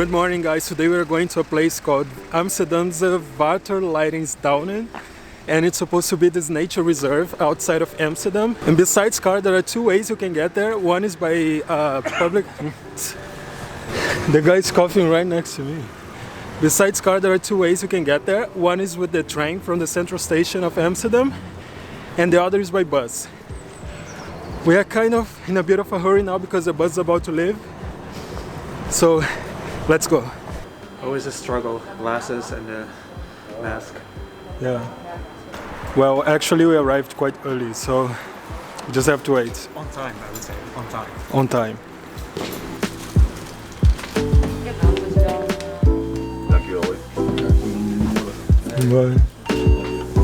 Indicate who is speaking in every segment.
Speaker 1: Good morning, guys. Today we are going to a place called Amsterdamse Waterleidingduinen, and it's supposed to be this nature reserve outside of Amsterdam. And besides car, there are two ways you can get there. One is by public... The guy is coughing right next to me. Besides car, there are two ways you can get there. One is with the train from the central station of Amsterdam, and the other is by bus. We are kind of in a bit of a hurry now because the bus is about to leave. So let's go.
Speaker 2: Always a struggle, glasses and a mask.
Speaker 1: Yeah. Well, actually we arrived quite early, so we just have to wait.
Speaker 2: On time, I would say. On time.
Speaker 1: On time. Bye.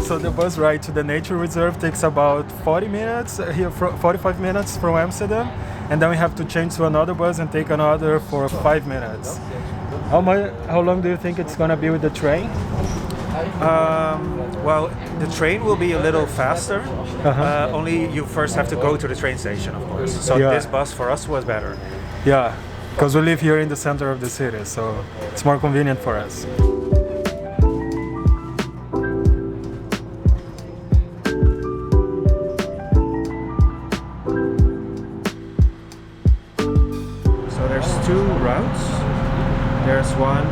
Speaker 1: So the bus ride to the nature reserve takes about 40 minutes, here 45 minutes from Amsterdam, and then we have to change to another bus and take another for 5 minutes. How long do you think it's gonna be with the train?
Speaker 2: Well, the train will be a little faster. Only you first have to go to the train station, of course. So
Speaker 1: Yeah.
Speaker 2: this bus for us was better.
Speaker 1: Yeah, because we live here in the center of the city, so it's more convenient for us.
Speaker 2: So there's two routes. There's one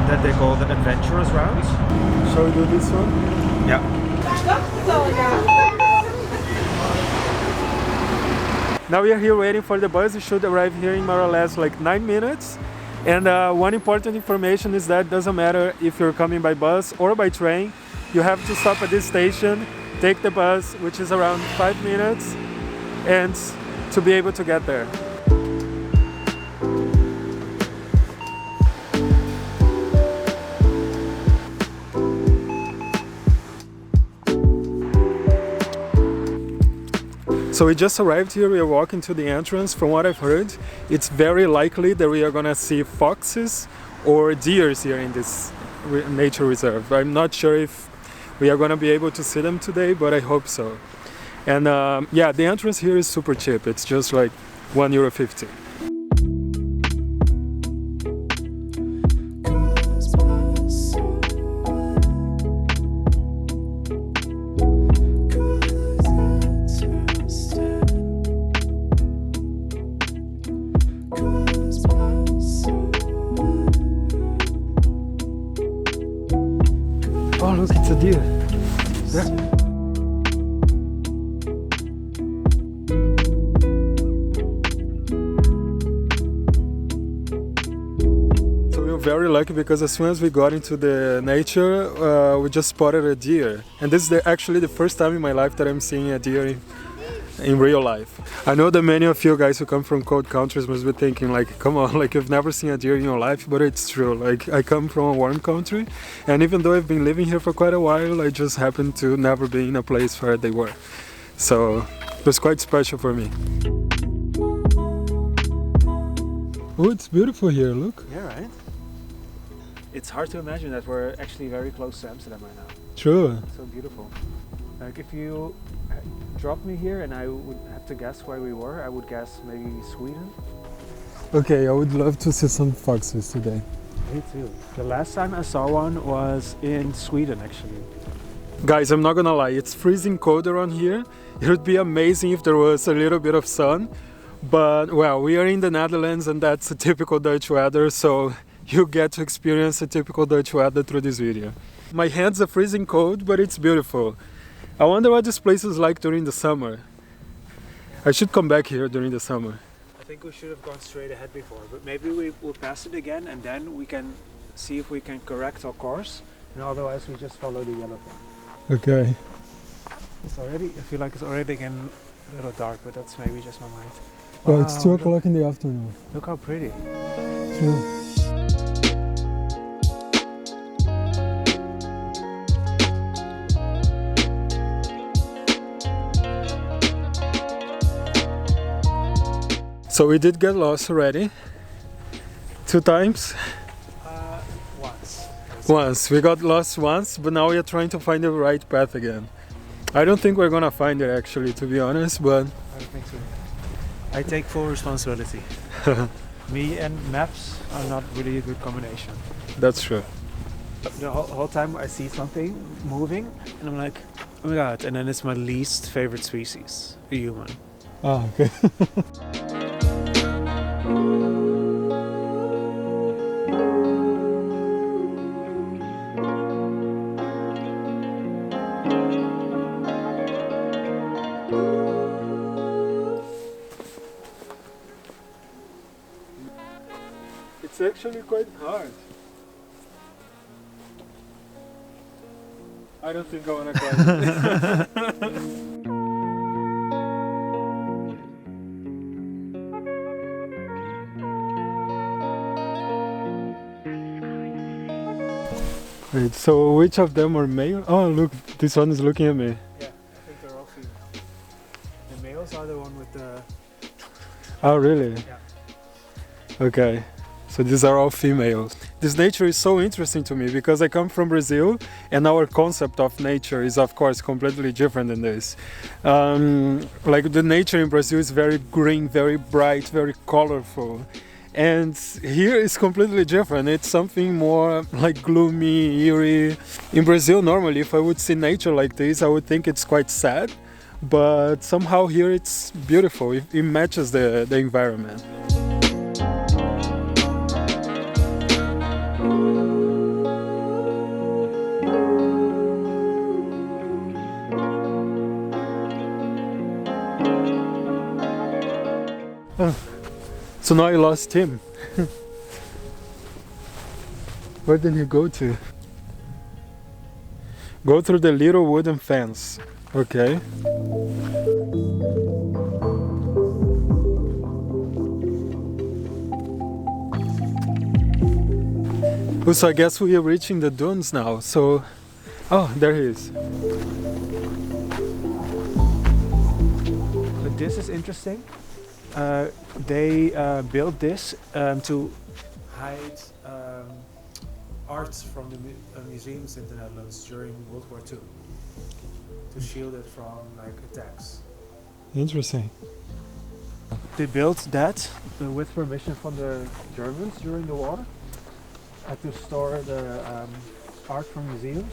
Speaker 2: that they call the adventurous route.
Speaker 1: Shall we do this one?
Speaker 2: Yeah.
Speaker 1: Now we are here waiting for the bus. It should arrive here in more or less like 9 minutes. And one important information is that it doesn't matter if you're coming by bus or by train. You have to stop at this station, take the bus, which is around 5 minutes, and to be able to get there. So we just arrived here, we are walking to the entrance. From what I've heard, it's very likely that we are gonna see foxes or deer here in this nature reserve. I'm not sure if we are gonna be able to see them today, but I hope so. And yeah, the entrance here is super cheap. It's just like €1.50. Oh, look, it's a deer. Yeah. So we were very lucky because as soon as we got into the nature, we just spotted a deer. And this is actually the first time in my life that I'm seeing a deer in real life. I know that many of you guys who come from cold countries must be thinking like, come on, like you've never seen a deer in your life, but it's true. Like I come from a warm country, and even though I've been living here for quite a while, I just happened to never be in a place where they were. So it was quite special for me. Oh, it's beautiful here, look.
Speaker 2: Yeah, right? It's hard to imagine that we're actually very close to Amsterdam right now.
Speaker 1: True.
Speaker 2: It's so beautiful. Like if you dropped me here and I would have to guess where we were, I would guess maybe Sweden.
Speaker 1: Okay, I would love to see some foxes today.
Speaker 2: Me too. The last time I saw one was in Sweden, actually.
Speaker 1: Guys, I'm not gonna lie, it's freezing cold around here. It would be amazing if there was a little bit of sun, but well, we are in the Netherlands and that's a typical Dutch weather, so you get to experience a typical Dutch weather through this video. My hands are freezing cold, but it's beautiful. I wonder what this place is like during the summer. I should come back here during the summer.
Speaker 2: I think we should have gone straight ahead before, but maybe we will pass it again and then we can see if we can correct our course, and otherwise we just follow the yellow thing.
Speaker 1: Okay.
Speaker 2: I feel like it's already getting a little dark, but that's maybe just my mind.
Speaker 1: Well, it's 2 o'clock in the afternoon.
Speaker 2: Look how pretty.
Speaker 1: True. So we did get lost already. 2 times?
Speaker 2: Once.
Speaker 1: Once. We got lost once, but now we are trying to find the right path again. I don't think we're gonna find it actually, to be honest, but...
Speaker 2: I don't think so. I take full responsibility. Me and maps are not really a good combination.
Speaker 1: That's true.
Speaker 2: The whole time I see something moving, and I'm like, oh my god! And then it's my least favorite species, a human.
Speaker 1: Ah, okay. It's actually quite hard. I don't think I want to climb it. Wait, so which of them are male? Oh, look, this one is looking at me.
Speaker 2: Yeah, I think they're all female. The males are the one with the...
Speaker 1: Oh, really?
Speaker 2: Yeah.
Speaker 1: Okay, so these are all females. This nature is so interesting to me because I come from Brazil and our concept of nature is of course completely different than this. Like the nature in Brazil is very green, very bright, very colorful. And here is completely different. It's something more like gloomy, eerie. In Brazil, normally, if I would see nature like this, I would think it's quite sad. But somehow here it's beautiful. It matches the environment. Oh. So now I lost him. Where did he go to? Go through the little wooden fence. Okay. Oh, so I guess we are reaching the dunes now. So, oh, there he is.
Speaker 2: But this is interesting. They built this to hide art from the museums in the Netherlands during World War II, to shield it from like attacks.
Speaker 1: Interesting.
Speaker 2: They built that with permission from the Germans during the war to store the art from museums.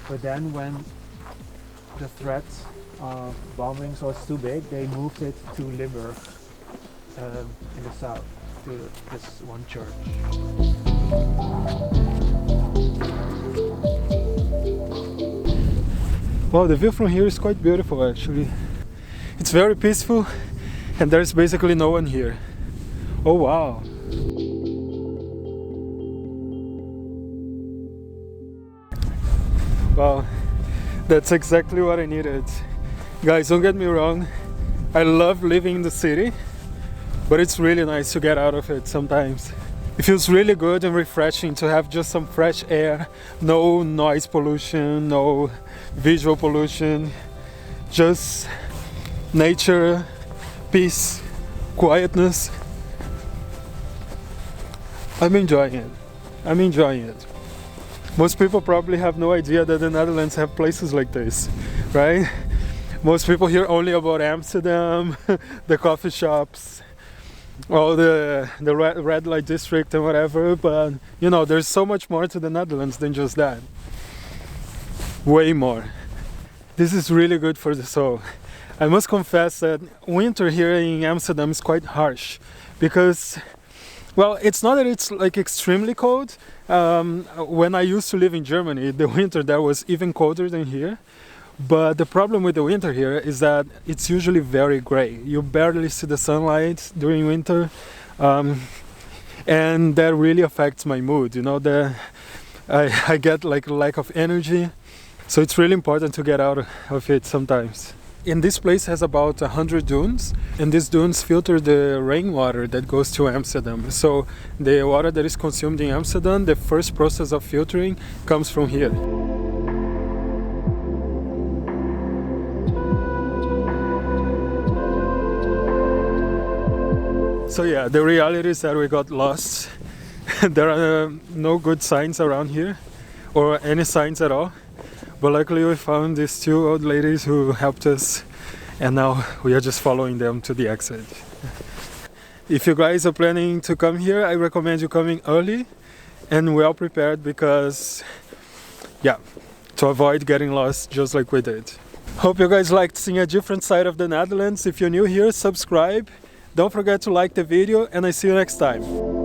Speaker 2: But then when the threat of bombings was too big, they moved it to Limburg in the south, to this one church.
Speaker 1: Wow, the view from here is quite beautiful actually. It's very peaceful and there's basically no one here. Oh wow. Wow, that's exactly what I needed. Guys, don't get me wrong, I love living in the city, but it's really nice to get out of it sometimes. It feels really good and refreshing to have just some fresh air, no noise pollution, no visual pollution, just nature, peace, quietness. I'm enjoying it. I'm enjoying it. Most people probably have no idea that the Netherlands have places like this, right? Most people hear only about Amsterdam, the coffee shops, all the red light district and whatever, but you know, there's so much more to the Netherlands than just that. Way more. This is really good for the soul. I must confess that winter here in Amsterdam is quite harsh because, well, it's not that it's like extremely cold. When I used to live in Germany, the winter there was even colder than here. But the problem with the winter here is that it's usually very gray. You barely see the sunlight during winter, and that really affects my mood. You know, I get like a lack of energy, so it's really important to get out of it sometimes. And this place has about 100 dunes, and these dunes filter the rainwater that goes to Amsterdam. So the water that is consumed in Amsterdam, the first process of filtering comes from here. So yeah, the reality is that we got lost. There are no good signs around here, or any signs at all. But luckily we found these two old ladies who helped us, and now we are just following them to the exit. If you guys are planning to come here, I recommend you coming early and well prepared, because yeah, to avoid getting lost just like we did. Hope you guys liked seeing a different side of the Netherlands. If you're new here, subscribe. Don't forget to like the video, and I see you next time.